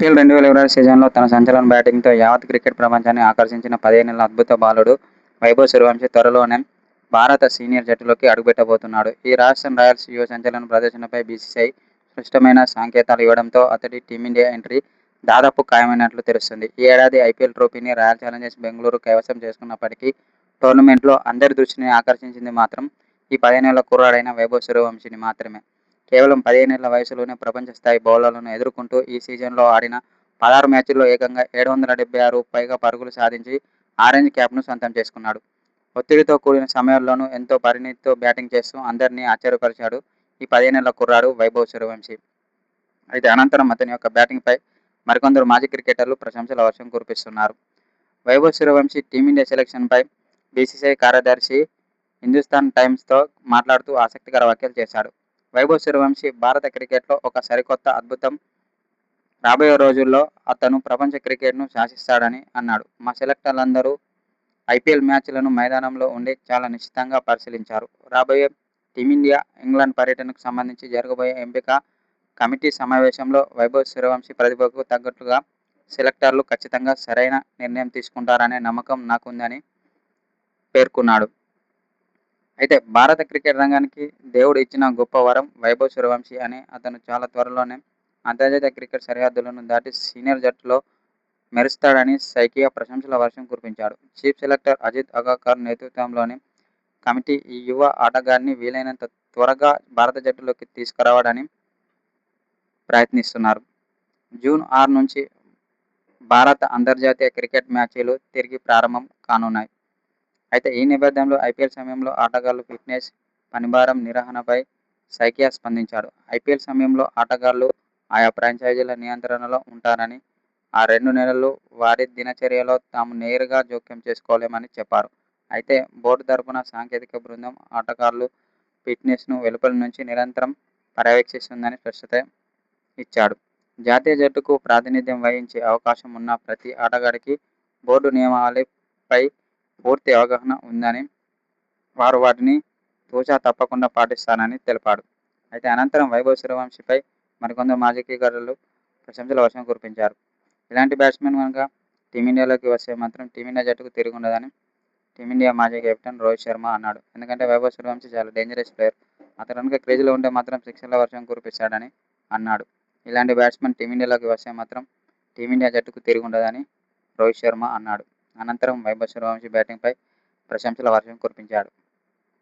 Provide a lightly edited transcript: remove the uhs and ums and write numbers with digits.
IPL 2020 సీజన్లో తన సంచలన బ్యాటింగ్తో యావత్ క్రికెట్ ప్రపంచాన్ని ఆకర్షించిన 15 ఏళ్ల అద్భుత బాలుడు వైభవ్ సూర్యవంశీ త్వరలోనే భారత సీనియర్ జట్టులోకి అడుగుపెట్టబోతున్నాడు. ఈ రాజస్థాన్ రాయల్స్ యువ సంచలన ప్రదర్శనపై బీసీసీఐ స్పష్టమైన సంకేతాలు ఇవ్వడంతో అతడి టీమిండియా ఎంట్రీ దాదాపు ఖాయమైనట్లు తెలుస్తుంది. ఈ ఏడాది ఐపీఎల్ ట్రోఫీని రాయల్ ఛాలెంజర్స్ బెంగళూరు కైవసం చేసుకున్నప్పటికీ టోర్నమెంట్లో అందరి దృష్టిని ఆకర్షించింది మాత్రం ఈ 15 ఏళ్ల కుర్రాడైన వైభవ్ సూర్యవంశీని మాత్రమే. కేవలం 15 ఏళ్ల వయసులోనే ప్రపంచ స్థాయి బౌలర్లను ఎదుర్కొంటూ ఈ సీజన్లో ఆడిన 16 మ్యాచ్ల్లో ఏకంగా 776 పైగా పరుగులు సాధించి ఆరెంజ్ క్యాప్ను సొంతం చేసుకున్నాడు. ఒత్తిడితో కూడిన సమయాల్లోనూ ఎంతో పరిణతితో బ్యాటింగ్ చేస్తూ అందరినీ ఆశ్చర్యపరిచాడు ఈ 15 ఏళ్ల కుర్రాడు వైభవ్ సూర్యవంశీ. అయితే అనంతరం అతని యొక్క బ్యాటింగ్పై మరికొందరు మాజీ క్రికెటర్లు ప్రశంసల వర్షం కురిపిస్తున్నారు. వైభవ్ సూర్యవంశీ టీమిండియా సెలెక్షన్పై బీసీసీఐ కార్యదర్శి హిందుస్థాన్ టైమ్స్తో మాట్లాడుతూ ఆసక్తికర వ్యాఖ్యలు చేశాడు. వైభవ్ సూర్యవంశీ భారత క్రికెట్లో ఒక సరికొత్త అద్భుతం. రాబోయే రోజుల్లో అతను ప్రపంచ క్రికెట్ను శాసిస్తాడని అన్నాడు. మా సెలెక్టర్లందరూ ఐపీఎల్ మ్యాచ్లను మైదానంలో ఉండి చాలా నిశితంగా పరిశీలించారు. రాబోయే టీమిండియా ఇంగ్లాండ్ పర్యటనకు సంబంధించి జరగబోయే ఎంపిక కమిటీ సమావేశంలో వైభవ్ సూర్యవంశీ ప్రతిభకు తగ్గట్టుగా సెలెక్టర్లు ఖచ్చితంగా సరైన నిర్ణయం తీసుకుంటారనే నమ్మకం నాకుందని పేర్కొన్నాడు. అయితే భారత క్రికెట్ రంగానికి దేవుడు ఇచ్చిన గొప్ప వరం వైభవ్ సూర్యవంశీ అని అతను చాలా త్వరలోనే అంతర్జాతీయ క్రికెట్ సరిహద్దులను దాటి సీనియర్ జట్టులో మెరుస్తాడని సైకియా ప్రశంసల వర్షం కురిపించాడు. చీఫ్ సెలెక్టర్ అజిత్ అగాకర్ నేతృత్వంలోని కమిటీ ఈ యువ ఆటగాడిని వీలైనంత త్వరగా భారత జట్టులోకి తీసుకురావడానికి ప్రయత్నిస్తున్నారు. జూన్ 6 నుంచి భారత అంతర్జాతీయ క్రికెట్ మ్యాచ్లు తిరిగి ప్రారంభం కానున్నాయి. అయితే ఈ నేపథ్యంలో ఐపీఎల్ సమయంలో ఆటగాళ్ల ఫిట్నెస్, పనిభారం నిర్వహణపై సైకియా స్పందించాడు. ఐపీఎల్ సమయంలో ఆటగాళ్లు ఆయా ఫ్రాంచైజీల నియంత్రణలో ఉంటారని, ఆ 2 నెలలు వారి దినచర్యలో తాము నేరుగా జోక్యం చేసుకోలేమని చెప్పారు. అయితే బోర్డు తరఫున సాంకేతిక బృందం ఆటగాళ్ల ఫిట్నెస్ను వెలుపలి నుంచి నిరంతరం పర్యవేక్షిస్తుందని స్పష్టత ఇచ్చాడు. జాతీయ జట్టుకు ప్రాతినిధ్యం వహించే అవకాశం ఉన్న ప్రతి ఆటగాడికి బోర్డు నియమావళిపై పూర్తి అవగాహన ఉందని, వారు వాటిని తూచా తప్పకుండా పాటిస్తారని తెలిపాడు. అయితే అనంతరం వైభవ్ సూర్యవంశీపై మరికొందరు మాజీ క్రికెటర్లు ప్రశంసల వర్షం కురిపించారు. ఇలాంటి బ్యాట్స్మెన్ కనుక టీమిండియాలోకి వస్తే మాత్రం టీమిండియా జట్టుకు తిరుగుండదని టీమిండియా మాజీ కెప్టెన్ రోహిత్ శర్మ అన్నాడు. ఎందుకంటే వైభవ్ సూర్యవంశీ చాలా డేంజరస్ ప్లేయర్. అతను కనుక క్రీజులో ఉంటే మాత్రం సిక్సర్ల వర్షం కురిపిస్తాడని అన్నాడు. ఇలాంటి బ్యాట్స్మెన్ టీమిండియాలోకి వస్తే మాత్రం టీమిండియా జట్టుకు తిరుగుండదని రోహిత్ శర్మ అన్నాడు. అనంతరం వైభవ్ సూర్యవంశీ బ్యాటింగ్పై ప్రశంసల వర్షం కురిపించాడు.